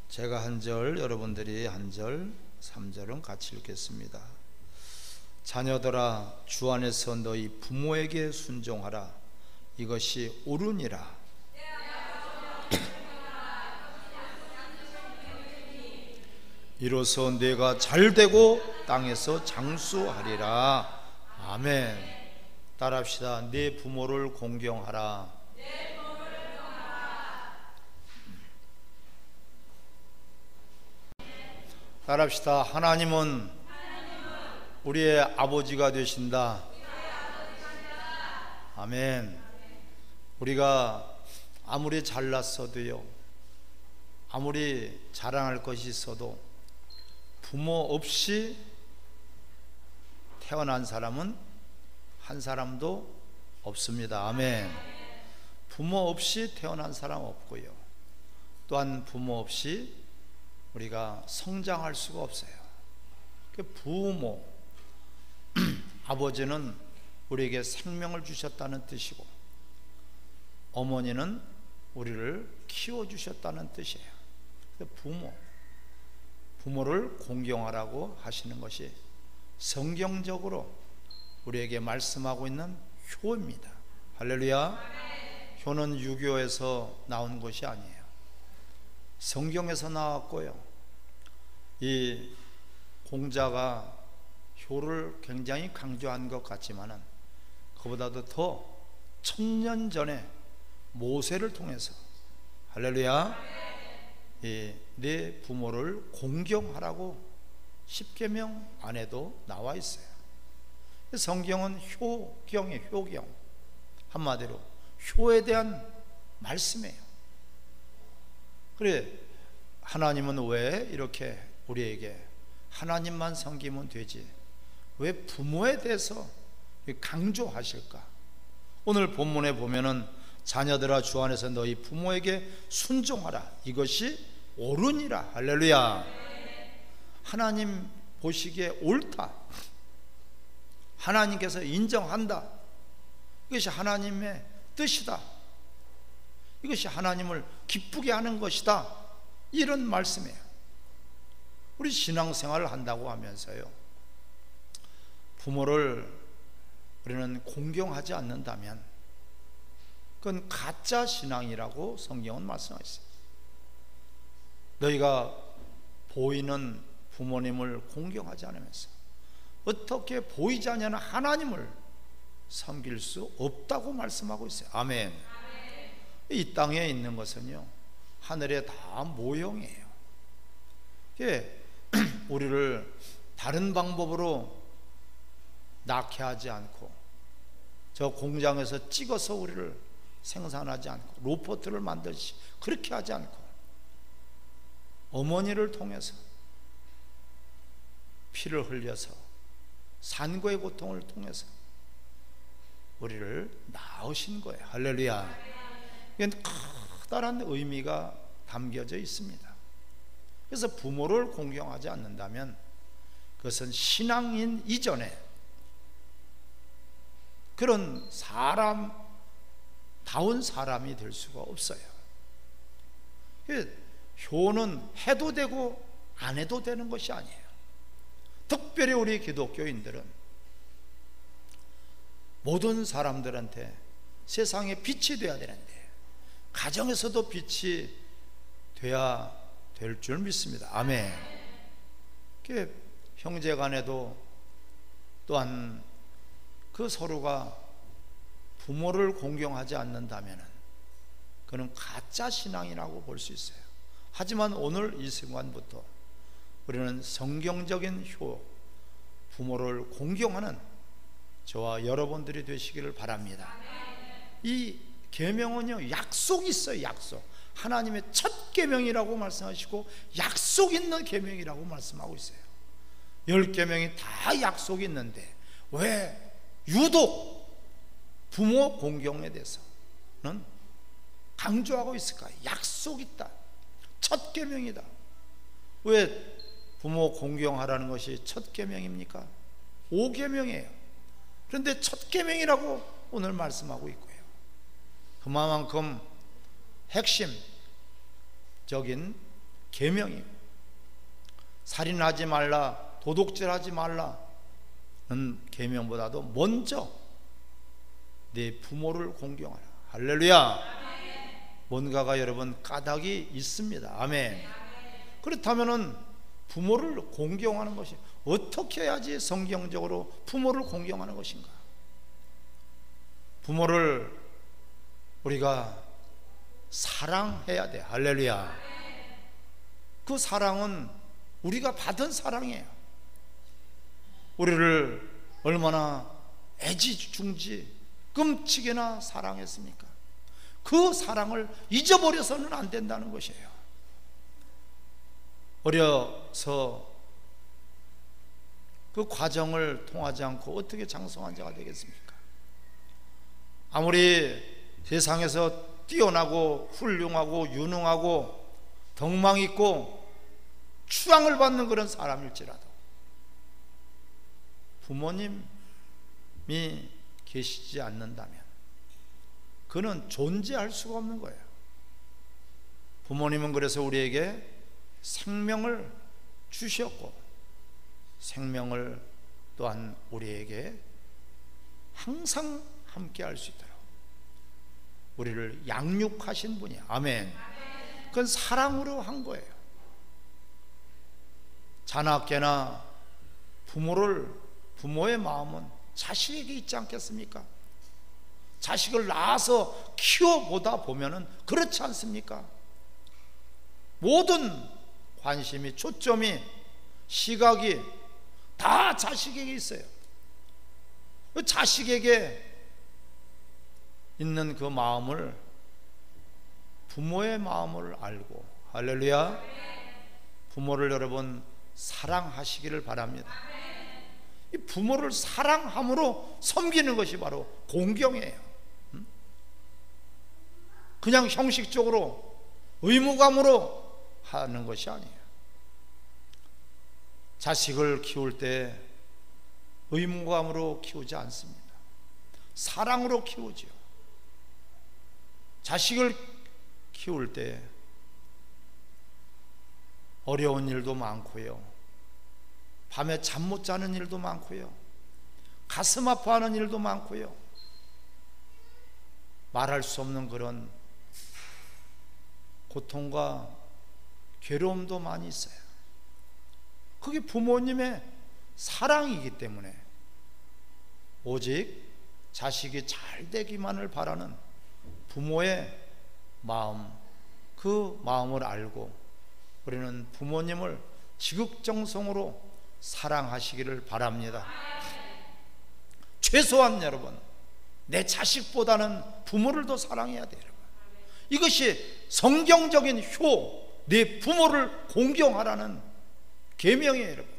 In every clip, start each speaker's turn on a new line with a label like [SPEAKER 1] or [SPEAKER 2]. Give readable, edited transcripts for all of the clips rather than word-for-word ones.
[SPEAKER 1] 제가 한 절, 여러분들이 한 절, 3절은 같이 읽겠습니다. 자녀들아, 주 안에서 너희 부모에게 순종하라. 이것이 옳으니라. 이로써 내가 잘되고 땅에서 장수하리라. 아멘. 따라합시다. 내 부모를 공경하라. 따라합시다. 하나님은 우리의 아버지가 되신다. 아멘. 우리가 아무리 잘났어도요, 아무리 자랑할 것이 있어도 부모 없이 태어난 사람은 한 사람도 없습니다. 아멘. 부모 없이 태어난 사람 없고요, 또한 부모 없이 우리가 성장할 수가 없어요. 부모, 아버지는 우리에게 생명을 주셨다는 뜻이고, 어머니는 우리를 키워주셨다는 뜻이에요. 부모를 공경하라고 하시는 것이 성경적으로 우리에게 말씀하고 있는 효입니다. 할렐루야. 효는 유교에서 나온 것이 아니에요. 성경에서 나왔고요, 이 공자가 효를 굉장히 강조한 것 같지만은 그보다도 더 1000년 전에 모세를 통해서, 할렐루야, 내 부모를 공경하라고 10계명 안에도 나와 있어요. 성경은 효경이에요. 효경, 한마디로 효에 대한 말씀이에요. 그래, 하나님은 왜 이렇게 우리에게 하나님만 섬기면 되지, 왜 부모에 대해서 강조하실까? 오늘 본문에 보면은 자녀들아, 주 안에서 너희 부모에게 순종하라. 이것이 옳으니라. 할렐루야. 하나님 보시기에 옳다, 하나님께서 인정한다. 이것이 하나님의 뜻이다. 이것이 하나님을 기쁘게 하는 것이다. 이런 말씀이에요. 우리 신앙생활을 한다고 하면서요, 부모를 우리는 공경하지 않는다면 그건 가짜 신앙이라고 성경은 말씀하셨어요. 너희가 보이는 부모님을 공경하지 않으면서 어떻게 보이지 않는 하나님을 섬길 수 없다고 말씀하고 있어요. 아멘. 이 땅에 있는 것은요, 하늘에 다 모형이에요. 우리를 다른 방법으로 낳게 하지 않고, 저 공장에서 찍어서 우리를 생산하지 않고, 로봇을 만들지 그렇게 하지 않고, 어머니를 통해서 피를 흘려서 산고의 고통을 통해서 우리를 낳으신 거예요. 할렐루야. 이건 커다란 의미가 담겨져 있습니다. 그래서 부모를 공경하지 않는다면 그것은 신앙인 이전에 그런 사람다운 사람이 될 수가 없어요. 효는 해도 되고 안 해도 되는 것이 아니에요. 특별히 우리 기독교인들은 모든 사람들한테 세상에 빛이 되어야 되는데, 가정에서도 빛이 돼야 될 줄 믿습니다. 아멘. 형제 간에도 또한 그 서로가 부모를 공경하지 않는다면 그는 가짜 신앙이라고 볼 수 있어요. 하지만 오늘 이 순간부터 우리는 성경적인 효, 부모를 공경하는 저와 여러분들이 되시기를 바랍니다. 이 계명은요, 약속이 있어요. 약속. 하나님의 첫 계명이라고 말씀하시고 약속 있는 계명이라고 말씀하고 있어요. 10계명이 다 약속이 있는데 왜 유독 부모 공경에 대해서는 강조하고 있을까요? 약속 있다, 첫 계명이다. 왜 부모 공경하라는 것이 첫 계명입니까? 5계명이에요. 그런데 첫 계명이라고 오늘 말씀하고 있고요, 그만큼 핵심적인 계명이고, 살인하지 말라, 도둑질하지 말라는 계명보다도 먼저 내 부모를 공경하라. 할렐루야. 뭔가가 여러분 까닭이 있습니다. 아멘. 그렇다면은 부모를 공경하는 것이 어떻게 해야지 성경적으로 부모를 공경하는 것인가? 부모를 우리가 사랑해야 돼. 할렐루야. 그 사랑은 우리가 받은 사랑이에요. 우리를 얼마나 애지중지 끔찍이나 사랑했습니까? 그 사랑을 잊어버려서는 안 된다는 것이에요. 어려서 그 과정을 통하지 않고 어떻게 장성한 자가 되겠습니까? 아무리 세상에서 뛰어나고 훌륭하고 유능하고 덕망 있고 추앙을 받는 그런 사람일지라도 부모님이 계시지 않는다면 그는 존재할 수가 없는 거예요. 부모님은 그래서 우리에게 생명을 주셨고 생명을 또한 우리에게 항상 함께 할 수 있도록 우리를 양육하신 분이야. 아멘. 그건 사랑으로 한 거예요. 자나깨나 부모의 마음은 자식에게 있지 않겠습니까? 자식을 낳아서 키워보다 보면은 그렇지 않습니까? 모든 관심이, 초점이, 시각이 다 자식에게 있어요. 그 자식에게 있는 그 마음을 부모의 마음을 알고, 할렐루야, 부모를 여러분 사랑하시기를 바랍니다. 이 부모를 사랑함으로 섬기는 것이 바로 공경이에요. 그냥 형식적으로 의무감으로 하는 것이 아니에요. 자식을 키울 때 의무감으로 키우지 않습니다. 사랑으로 키우지요. 자식을 키울 때 어려운 일도 많고요, 밤에 잠 못 자는 일도 많고요, 가슴 아파하는 일도 많고요, 말할 수 없는 그런 고통과 괴로움도 많이 있어요. 그게 부모님의 사랑이기 때문에 오직 자식이 잘 되기만을 바라는 부모의 마음, 그 마음을 알고 우리는 부모님을 지극정성으로 사랑하시기를 바랍니다. 최소한 여러분, 내 자식보다는 부모를 더 사랑해야 돼요. 이것이 성경적인 효, 내 부모를 공경하라는 계명이에요. 여러분,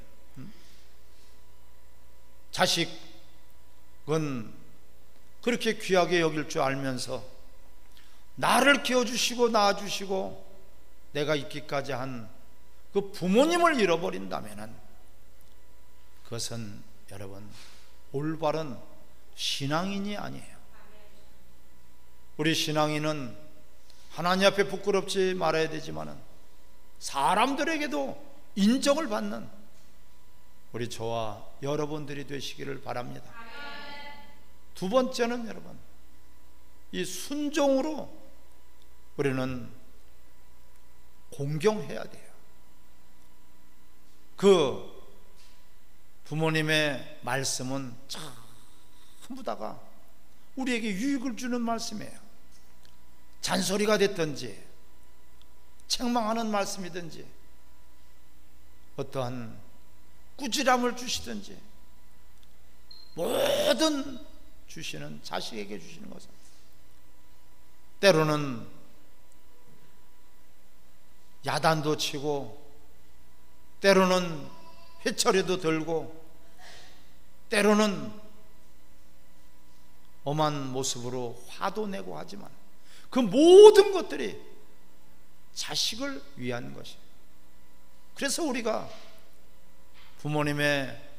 [SPEAKER 1] 자식은 그렇게 귀하게 여길 줄 알면서 나를 키워주시고 낳아주시고 내가 있기까지 한 그 부모님을 잃어버린다면 그것은 여러분 올바른 신앙인이 아니에요. 우리 신앙인은 하나님 앞에 부끄럽지 말아야 되지만은 사람들에게도 인정을 받는 우리 저와 여러분들이 되시기를 바랍니다. 두 번째는 여러분, 이 순종으로 우리는 공경해야 돼요. 그 부모님의 말씀은 전부 다가 우리에게 유익을 주는 말씀이에요. 잔소리가 됐든지 책망하는 말씀이든지 어떠한 꾸지람을 주시든지 모든 주시는, 자식에게 주시는 것은 때로는 야단도 치고 때로는 회초리도 들고 때로는 엄한 모습으로 화도 내고 하지만 그 모든 것들이 자식을 위한 것이에요. 그래서 우리가 부모님의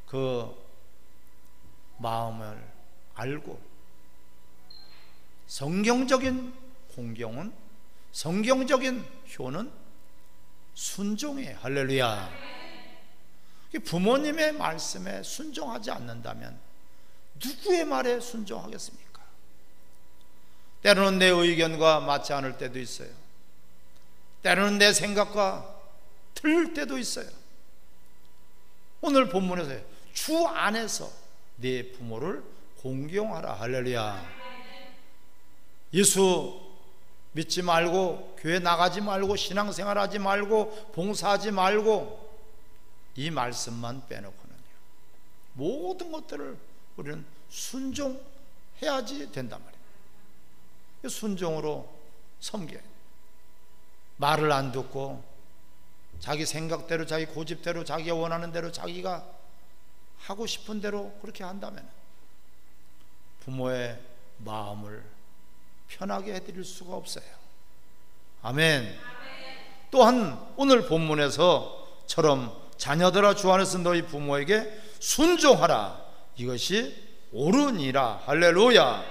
[SPEAKER 1] 그 마음을 알고 성경적인 공경은, 성경적인 효는 순종이에요. 할렐루야. 부모님의 말씀에 순종하지 않는다면 누구의 말에 순종하겠습니까? 때로는 내 의견과 맞지 않을 때도 있어요. 때로는 내 생각과 틀릴 때도 있어요. 오늘 본문에서 주 안에서 네 부모를 공경하라. 할렐루야. 예수 믿지 말고 교회 나가지 말고 신앙생활 하지 말고 봉사하지 말고 이 말씀만 빼놓고는요, 모든 것들을 우리는 순종해야지 된단 말이에요. 순종으로 섬겨야 돼요. 말을 안 듣고 자기 생각대로, 자기 고집대로, 자기가 원하는 대로, 자기가 하고 싶은 대로 그렇게 한다면 부모의 마음을 편하게 해드릴 수가 없어요. 아멘. 또한 오늘 본문에서처럼 자녀들아 주 안에서 너희 부모에게 순종하라. 이것이 옳으니라. 할렐루야.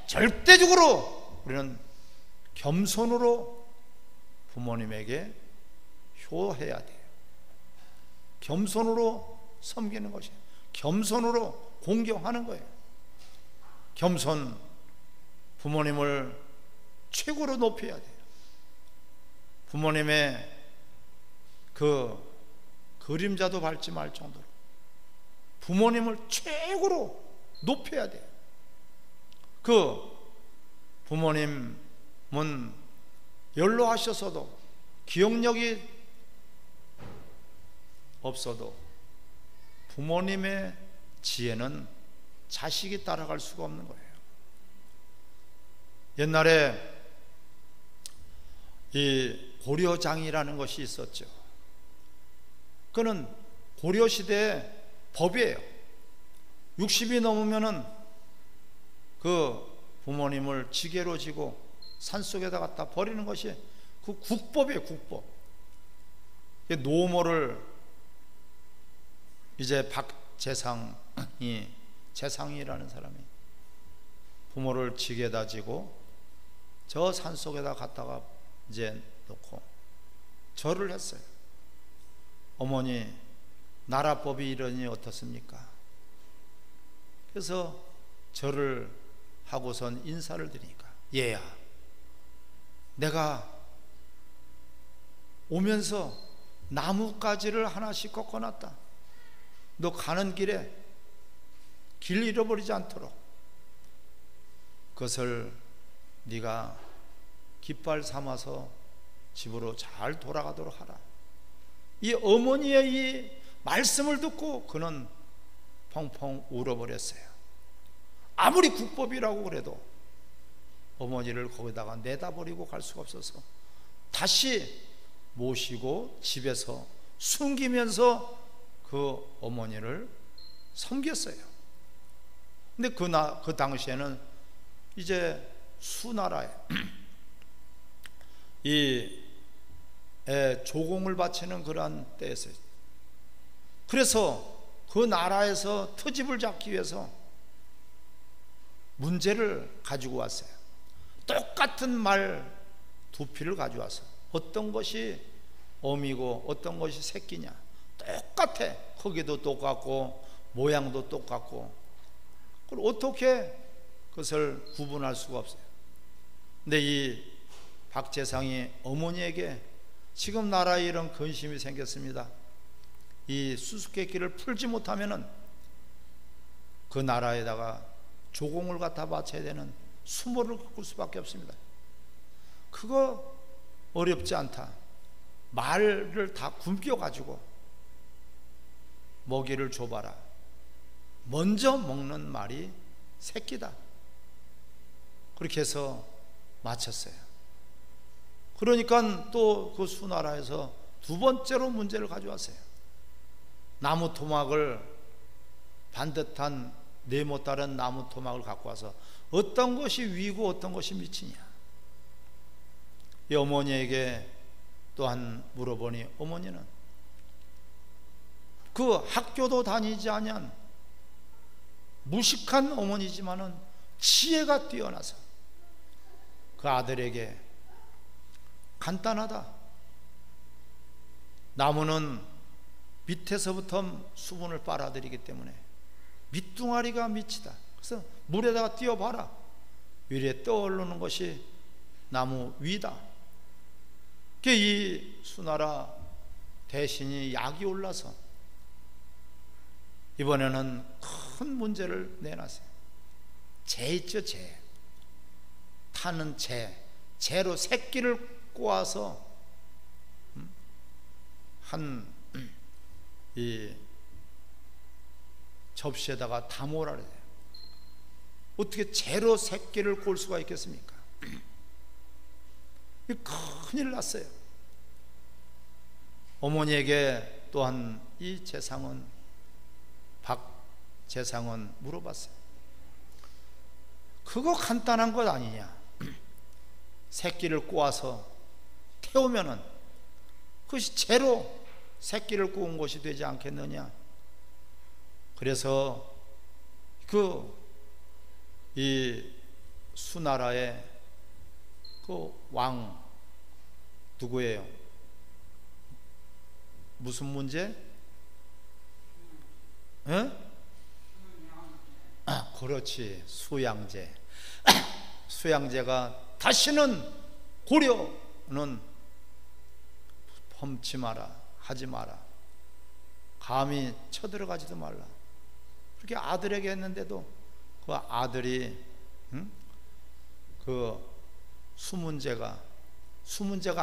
[SPEAKER 1] 절대적으로 우리는 겸손으로 부모님에게 효해야 돼요. 겸손으로 섬기는 것이에요. 겸손으로 공경하는 거예요. 겸손, 부모님을 최고로 높여야 돼요. 부모님의 그 그림자도 밟지 말 정도로 부모님을 최고로 높여야 돼요. 그 부모님은 연로하셔서도 기억력이 없어도 부모님의 지혜는 자식이 따라갈 수가 없는 거예요. 옛날에 이 고려장이라는 것이 있었죠. 그는 고려시대의 법이에요. 60이 넘으면은 그 부모님을 지게로 지고 산속에다 갖다 버리는 것이 그 국법이에요. 국법. 노모를 이제 재상이라는 사람이 부모를 지게다 지고 저 산속에다 갖다가 이제 놓고 절을 했어요. 어머니, 나라법이 이러니 어떻습니까? 그래서 절을 하고선 인사를 드리니까, 얘야, 내가 오면서 나뭇가지를 하나씩 꺾어놨다. 너 가는 길에 길 잃어버리지 않도록 그것을 네가 깃발 삼아서 집으로 잘 돌아가도록 하라. 이 어머니의 이 말씀을 듣고 그는 펑펑 울어버렸어요. 아무리 국법이라고 그래도 어머니를 거기다가 내다버리고 갈 수가 없어서 다시 모시고 집에서 숨기면서 그 어머니를 섬겼어요. 근데 그 당시에는 이제 수나라에 이 조공을 바치는 그러한 때였어요. 그래서 그 나라에서 트집을 잡기 위해서 문제를 가지고 왔어요. 똑같은 말 두 피를 가져와서 어떤 것이 어미고 어떤 것이 새끼냐 똑같아. 크기도 똑같고 모양도 똑같고 그걸 어떻게 그것을 구분할 수가 없어요. 근데 이 박재상이 어머니에게 지금 나라에 이런 근심이 생겼습니다. 이 수수께끼를 풀지 못하면은 그 나라에다가 조공을 갖다 바쳐야 되는 수모를 겪을 수밖에 없습니다. 그거 어렵지 않다. 말을 다 굶겨가지고 먹이를 줘봐라. 먼저 먹는 말이 새끼다. 그렇게 해서 마쳤어요. 그러니까 또 그 수나라에서 두 번째로 문제를 가져왔어요. 나무 토막을 반듯한 네모 따른 나무 토막을 갖고 와서 어떤 것이 위고 어떤 것이 밑이냐. 이 어머니에게 또한 물어보니 어머니는 그 학교도 다니지 아니한 무식한 어머니지만은 지혜가 뛰어나서 그 아들에게 간단하다. 나무는 밑에서부터 수분을 빨아들이기 때문에 밑둥아리가 밑이다. 그래서 물에다가 띄워봐라. 위에 떠오르는 것이 나무 위다. 이 수나라 대신이 약이 올라서 이번에는 큰 문제를 내놨어요. 재 있죠, 재. 타는 재. 재로 새끼를 꼬아서 이 접시에다가 담으라 그래요. 어떻게 재로 새끼를 꼴 수가 있겠습니까? 큰일 났어요. 어머니에게 또한 이 박재상은 물어봤어요. 그거 간단한 것 아니냐? 새끼를 꼬아서 태우면은 그것이 재로 새끼를 꼬은 것이 되지 않겠느냐? 그래서 이 수나라의 그 왕 누구예요? 무슨 문제? 그렇지, 수양제. 수양제가 다시는 고려는 범치 마라, 하지 마라, 감히 쳐들어가지도 말라. 그렇게 아들에게 했는데도 그 아들이 그 수문제가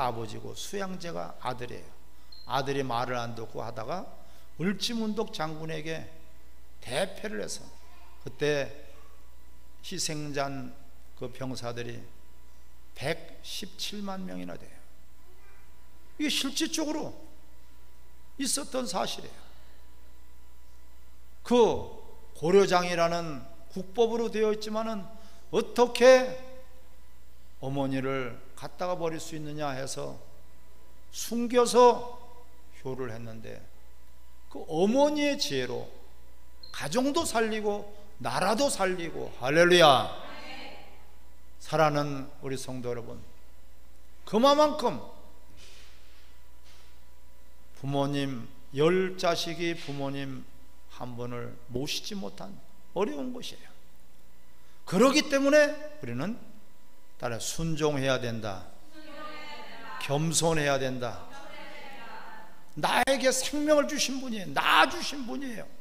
[SPEAKER 1] 아버지고 수양제가 아들이에요. 아들이 말을 안 듣고 하다가 을지문덕 장군에게 대패를 해서 그때 희생자 그 병사들이 117만 명이나 돼요. 이게 실질적으로 있었던 사실이에요. 그 고려장이라는 국법으로 되어 있지만은 어떻게 어머니를 갖다가 버릴 수 있느냐 해서 숨겨서 효를 했는데 그 어머니의 지혜로 가정도 살리고 나라도 살리고, 할렐루야. 사랑하는 우리 성도 여러분, 그만큼 부모님 10자식이 부모님 한 분을 모시지 못한 어려운 것이에요. 그렇기 때문에 우리는 따라 순종해야 된다, 겸손해야 된다. 나에게 생명을 주신 분이에요. 낳아주신 분이에요.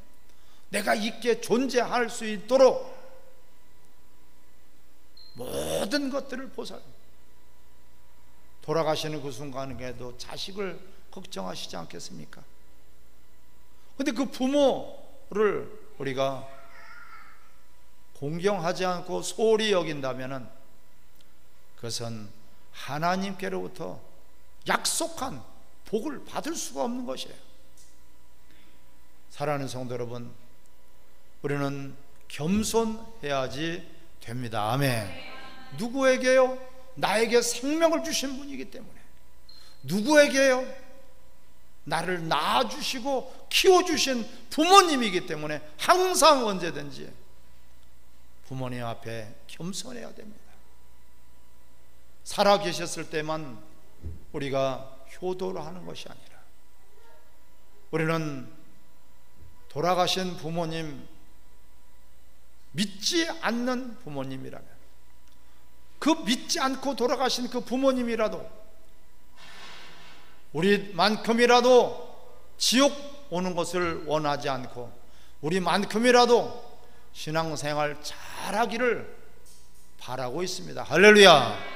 [SPEAKER 1] 내가 있게 존재할 수 있도록 모든 것들을 보살. 돌아가시는 그 순간에도 자식을 걱정하시지 않겠습니까? 근데 그 부모를 우리가 공경하지 않고 소홀히 여긴다면은 그것은 하나님께로부터 약속한 복을 받을 수가 없는 것이에요. 사랑하는 성도 여러분, 우리는 겸손해야지 됩니다. 아멘. 누구에게요? 나에게 생명을 주신 분이기 때문에. 누구에게요? 나를 낳아주시고 키워주신 부모님이기 때문에 항상 언제든지 부모님 앞에 겸손해야 됩니다. 살아 계셨을 때만 우리가 효도를 하는 것이 아니라 우리는 돌아가신 부모님, 믿지 않는 부모님이라면, 그 믿지 않고 돌아가신 그 부모님이라도 우리만큼이라도 지옥 오는 것을 원하지 않고 우리만큼이라도 신앙생활 잘하기를 바라고 있습니다. 할렐루야.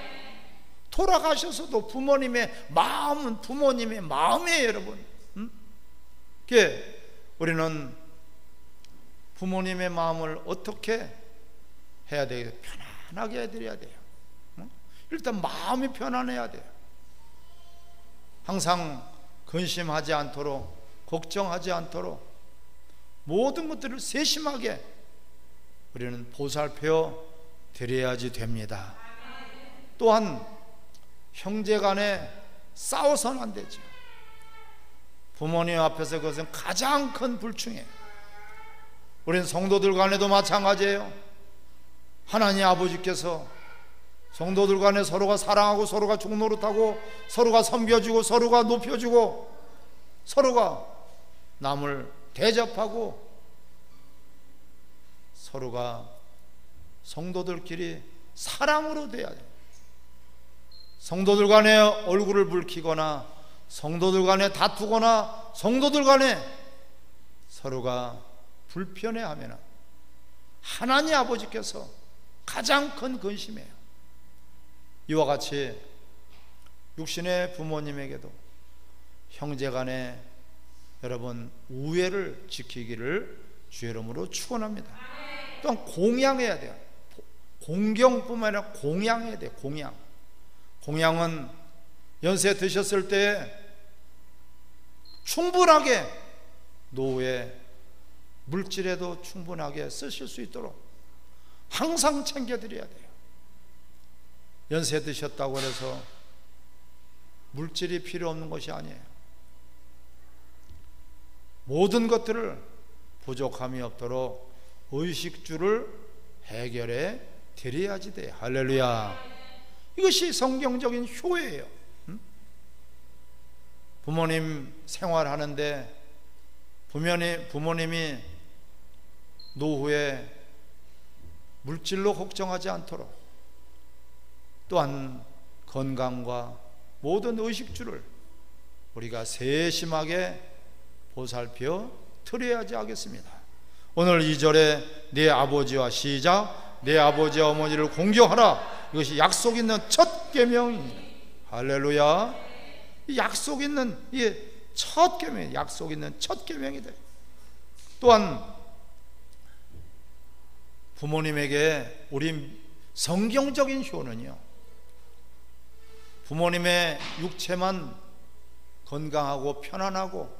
[SPEAKER 1] 돌아가셔서도 부모님의 마음은 부모님의 마음이에요, 여러분. 우리는 부모님의 마음을 어떻게 해야 돼요? 편안하게 해드려야 돼요. 일단 마음이 편안해야 돼요. 항상 근심하지 않도록, 걱정하지 않도록 모든 것들을 세심하게 우리는 보살펴 드려야지 됩니다. 또한 형제간에 싸워서는 안 되죠. 부모님 앞에서 그것은 가장 큰 불충이에요. 우리는 성도들 간에도 마찬가지예요. 하나님 아버지께서 성도들 간에 서로가 사랑하고 서로가 죽노릇하고 서로가 섬겨주고 서로가 높여주고 서로가 남을 대접하고 서로가 성도들끼리 사랑으로 돼야 돼요. 성도들 간에 얼굴을 붉히거나 성도들 간에 다투거나 성도들 간에 서로가 불편해하면 하나님 아버지께서 가장 큰 근심이에요. 이와 같이 육신의 부모님에게도 형제간에 여러분 우애를 지키기를 주의 이름으로 축원합니다. 또한 공양해야 돼요. 공경뿐만 아니라 공양해야 돼요. 공양은 연세 드셨을 때 충분하게 노후에 물질에도 충분하게 쓰실 수 있도록 항상 챙겨드려야 돼요. 연세 드셨다고 해서 물질이 필요 없는 것이 아니에요. 모든 것들을 부족함이 없도록 의식주를 해결해 드려야지 돼요. 할렐루야. 이것이 성경적인 효예요. 부모님 생활하는데 부모님이 노후에 물질로 걱정하지 않도록 또한 건강과 모든 의식주를 우리가 세심하게 보살펴 드려야지 하겠습니다. 오늘 2절에 내 아버지와 시작 내 아버지와 어머니를 공경하라. 이것이 약속 있는 첫 계명입니다. 할렐루야. 약속 있는 첫 계명, 약속 있는 첫 계명이 돼. 또한 부모님에게 우리 성경적인 효는요, 부모님의 육체만 건강하고 편안하고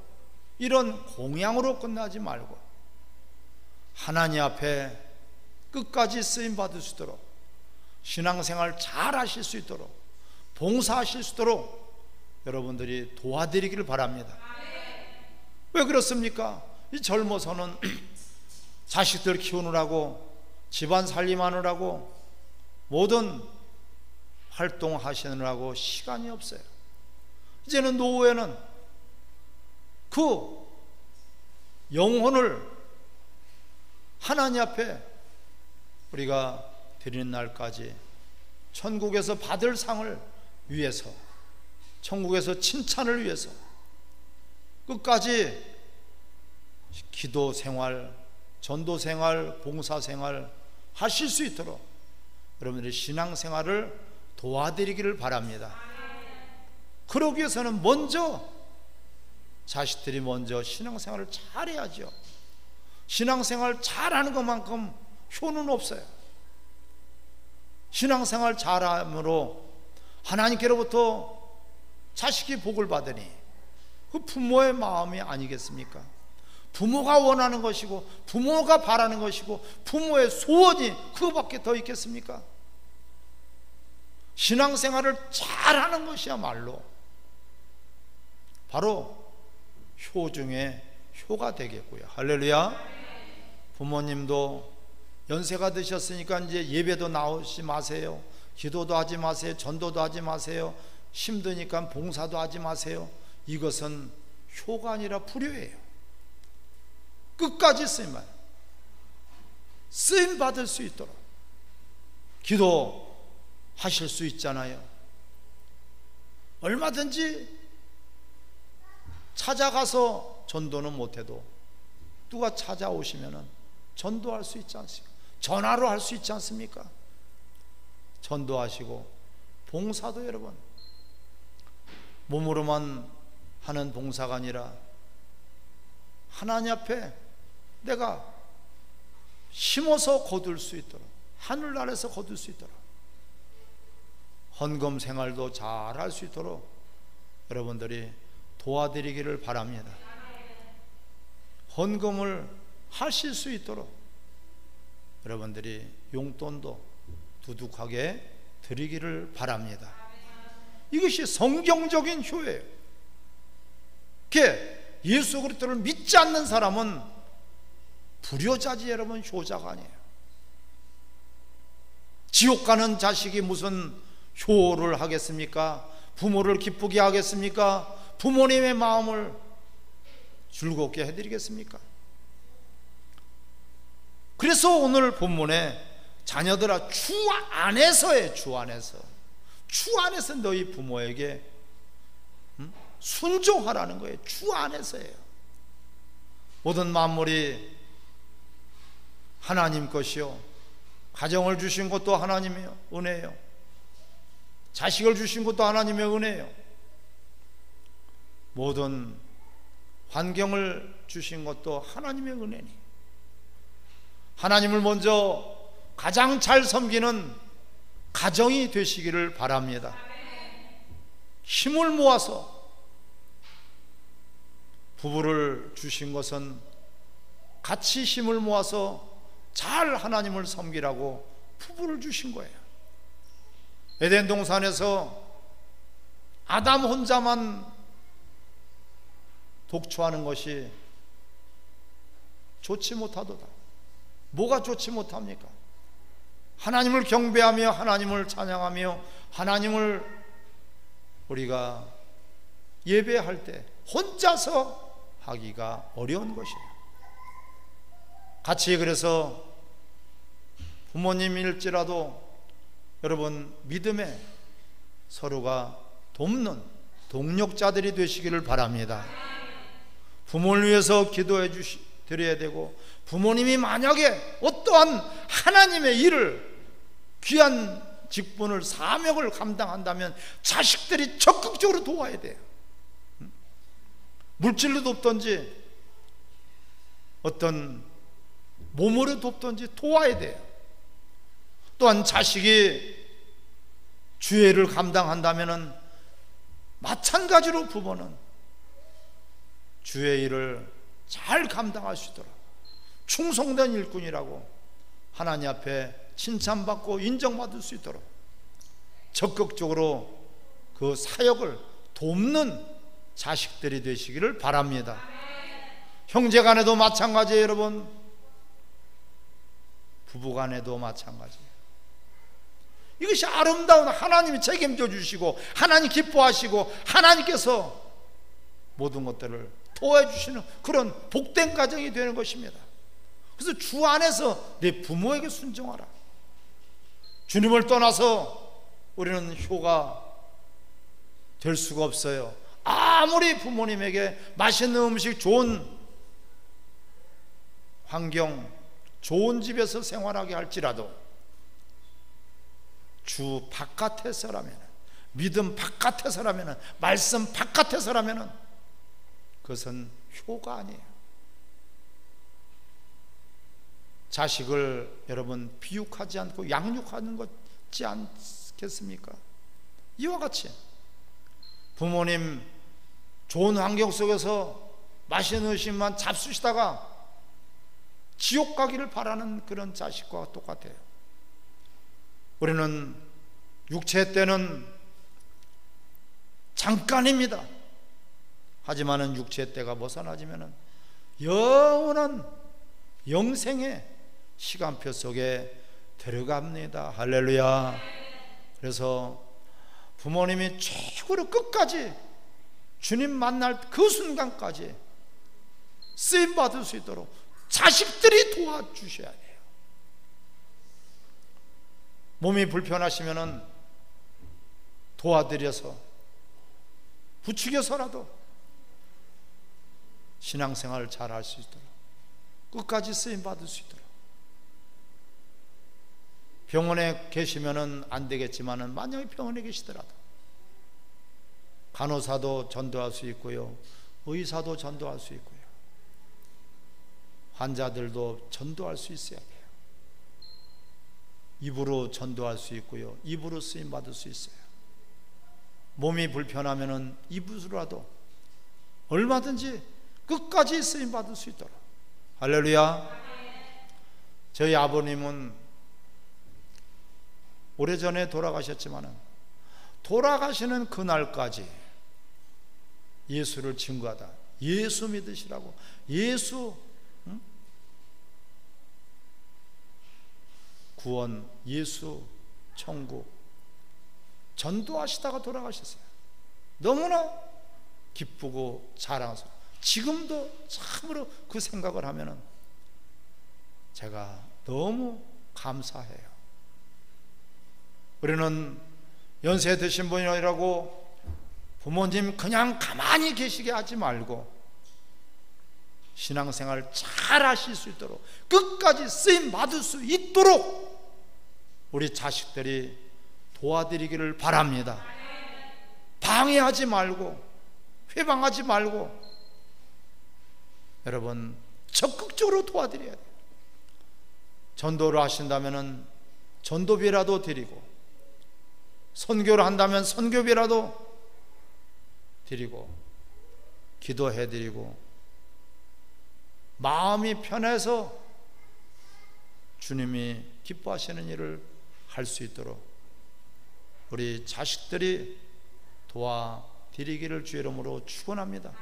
[SPEAKER 1] 이런 공양으로 끝나지 말고 하나님 앞에 끝까지 쓰임 받을 수 있도록 신앙생활 잘 하실 수 있도록 봉사하실 수 있도록 여러분들이 도와드리기를 바랍니다. 왜 그렇습니까? 이 젊어서는 자식들 키우느라고 집안 살림하느라고 모든 활동하시느라고 시간이 없어요. 이제는 노후에는 그 영혼을 하나님 앞에 우리가 드리는 날까지 천국에서 받을 상을 위해서, 천국에서 칭찬을 위해서 끝까지 기도 생활, 전도 생활, 봉사 생활 하실 수 있도록 여러분들의 신앙 생활을 도와드리기를 바랍니다. 그러기 위해서는 먼저 자식들이 먼저 신앙 생활을 잘해야죠. 신앙 생활 잘하는 것만큼 효는 없어요. 신앙 생활 잘함으로 하나님께로부터 자식이 복을 받으니 그 부모의 마음이 아니겠습니까? 부모가 원하는 것이고 부모가 바라는 것이고 부모의 소원이 그거밖에 더 있겠습니까? 신앙생활을 잘하는 것이야말로 바로 효 중에 효가 되겠고요. 할렐루야. 부모님도 연세가 드셨으니까 이제 예배도 나오지 마세요. 기도도 하지 마세요. 전도도 하지 마세요. 힘드니까 봉사도 하지 마세요. 이것은 효가 아니라 불효예요. 끝까지 쓰임 받을 수 있도록 기도하실 수 있잖아요. 얼마든지 찾아가서 전도는 못해도 누가 찾아오시면 전도할 수 있지 않습니까? 전화로 할 수 있지 않습니까? 전도하시고 봉사도 여러분 몸으로만 하는 봉사가 아니라 하나님 앞에 내가 심어서 거둘 수 있도록 하늘나라에서 거둘 수 있도록 헌금 생활도 잘 할 수 있도록 여러분들이 도와드리기를 바랍니다. 헌금을 하실 수 있도록 여러분들이 용돈도 두둑하게 드리기를 바랍니다. 이것이 성경적인 효예요. 예수 그리스도를 믿지 않는 사람은 불효자지 여러분, 효자가 아니에요. 지옥 가는 자식이 무슨 효를 하겠습니까? 부모를 기쁘게 하겠습니까? 부모님의 마음을 즐겁게 해드리겠습니까? 그래서 오늘 본문에 자녀들아 주 안에서의 주 안에서 너희 부모에게 순종하라는 거예요. 주 안에서예요. 모든 만물이 하나님 것이요, 가정을 주신 것도 하나님의 은혜예요. 자식을 주신 것도 하나님의 은혜예요. 모든 환경을 주신 것도 하나님의 은혜니, 하나님을 먼저 가장 잘 섬기는 가정이 되시기를 바랍니다. 힘을 모아서 부부를 주신 것은 같이 힘을 모아서 잘 하나님을 섬기라고 부부를 주신 거예요. 에덴 동산에서 아담 혼자만 독초하는 것이 좋지 못하도다. 뭐가 좋지 못합니까? 하나님을 경배하며 하나님을 찬양하며 하나님을 우리가 예배할 때 혼자서 하기가 어려운 것이에요. 같이 그래서 부모님일지라도 여러분 믿음에 서로가 돕는 동력자들이 되시기를 바랍니다. 부모를 위해서 기도해 드려야 되고, 부모님이 만약에 어떠한 하나님의 일을, 귀한 직분을, 사명을 감당한다면 자식들이 적극적으로 도와야 돼요. 물질로 돕든지 어떤 몸으로 돕든지 도와야 돼요. 또한 자식이 주의 일을 감당한다면 마찬가지로 부모는 주의 일을 잘 감당할 수 있도록 충성된 일꾼이라고 하나님 앞에 칭찬받고 인정받을 수 있도록 적극적으로 그 사역을 돕는 자식들이 되시기를 바랍니다. 형제간에도 마찬가지예요. 여러분, 부부간에도 마찬가지예요. 이것이 아름다운, 하나님이 책임져 주시고 하나님 기뻐하시고 하나님께서 모든 것들을 도와주시는 그런 복된 가정이 되는 것입니다. 그래서 주 안에서 내 부모에게 순종하라. 주님을 떠나서 우리는 효가 될 수가 없어요. 아무리 부모님에게 맛있는 음식, 좋은 환경, 좋은 집에서 생활하게 할지라도 주 바깥에서라면, 믿음 바깥에서라면, 말씀 바깥에서라면 그것은 효가 아니에요. 자식을 여러분 비육하지 않고 양육하는 것지 않겠습니까? 이와 같이 부모님 좋은 환경 속에서 맛있는 음식만 잡수시다가 지옥 가기를 바라는 그런 자식과 똑같아요. 우리는 육체 때는 잠깐입니다. 하지만은 육체 때가 벗어나지면은 영원한 영생의 시간표 속에 들어갑니다. 할렐루야. 그래서 부모님이 최고로 끝까지 주님 만날 그 순간까지 쓰임 받을 수 있도록 자식들이 도와주셔야 돼요. 몸이 불편하시면은 도와드려서 부추겨서라도 신앙생활을 잘 할 수 있도록 끝까지 쓰임 받을 수 있도록. 병원에 계시면은 안 되겠지만은 만약에 병원에 계시더라도 간호사도 전도할 수 있고요, 의사도 전도할 수 있고요, 환자들도 전도할 수 있어야 돼요. 입으로 전도할 수 있고요, 입으로 쓰임 받을 수 있어요. 몸이 불편하면은 입으로라도 얼마든지 끝까지 쓰임 받을 수 있도록. 할렐루야. 저희 아버님은 오래전에 돌아가셨지만은 돌아가시는 그날까지 예수를 증거하다, 예수 믿으시라고, 예수 구원, 예수 천국 전도하시다가 돌아가셨어요. 너무나 기쁘고 자랑스러워. 지금도 참으로 그 생각을 하면은 제가 너무 감사해요. 우리는 연세 드신 분이라고 부모님 그냥 가만히 계시게 하지 말고 신앙생활 잘 하실 수 있도록, 끝까지 쓰임 받을 수 있도록 우리 자식들이 도와드리기를 바랍니다. 방해하지 말고 회방하지 말고 여러분 적극적으로 도와드려야 돼요. 전도를 하신다면 전도비라도 드리고, 선교를 한다면 선교비라도 드리고, 기도해드리고, 마음이 편해서 주님이 기뻐하시는 일을 할 수 있도록 우리 자식들이 도와드리기를 주의 이름으로 축원합니다.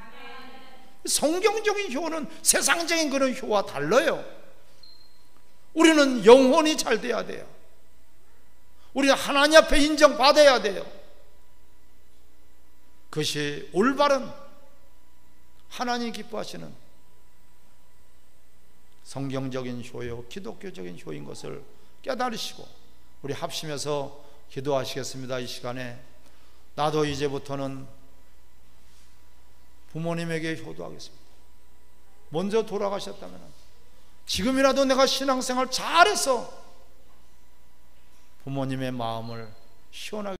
[SPEAKER 1] 성경적인 효는 세상적인 그런 효와 달라요. 우리는 영혼이 잘 돼야 돼요. 우리는 하나님 앞에 인정받아야 돼요. 그것이 올바른 하나님 기뻐하시는 성경적인 효요, 기독교적인 효인 것을 깨달으시고 우리 합심해서 기도하시겠습니다. 이 시간에 나도 이제부터는 부모님에게 효도하겠습니다. 먼저 돌아가셨다면 지금이라도 내가 신앙생활 잘해서 부모님의 마음을 시원하게